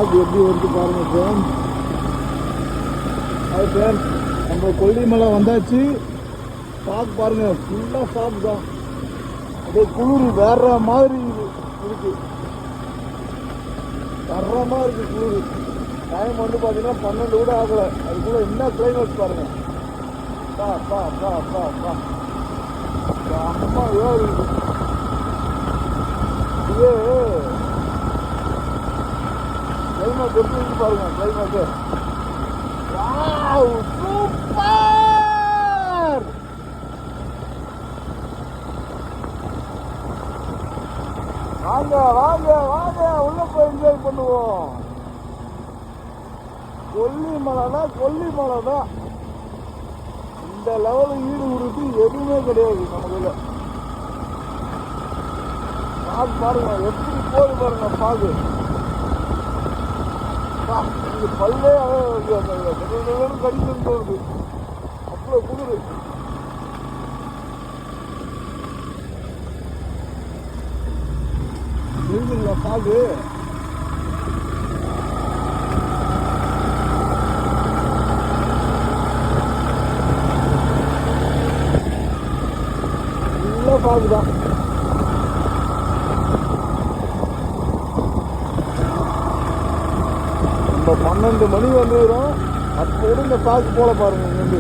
Fog எப்படி வருது பாருங்க ஃப்ரெண்ட்ஸ். அது ஃப்ரெண்ட்ஸ், நம்ம கொல்லிமலை வந்தாச்சு. ஃபாக் பாருங்க, ஃபுல்லாக ஃபாக் தான். அப்படியே குளிர் வேற மாதிரி இருக்கு, தரமாக இருக்கு குளிர். டைம் வந்து பார்த்தீங்கன்னா 12 கூட ஆகலை. அதுக்குள்ள என்ன கிளைமேட் பாருங்க. பா பா பா பா பா அம்மா ஏறு இதே கிளைமேட் எப்படி இருக்கு பாருங்க. Climate super. வாங்க வாங்க வாங்க, உள்ள போய் என்ஜாய் பண்ணுவோம். கொல்லிமலைனா கொல்லிமலை தான். இந்த லெவலில் ஈடு கொடுத்து எதுவுமே கிடையாது நமக்குள்ள. பாகு பாருங்க எப்படி போது பாருங்க. பாகு பல்லே கடிச்சு வருது, அவ்வளோ குளிர். இருக்குங்களா பாகு? ஃபாக் தான். நம்ம 12 மணி வந்துடும். அப்போ கூட இந்த ஃபாக் போல பாருங்க இங்கிருந்து.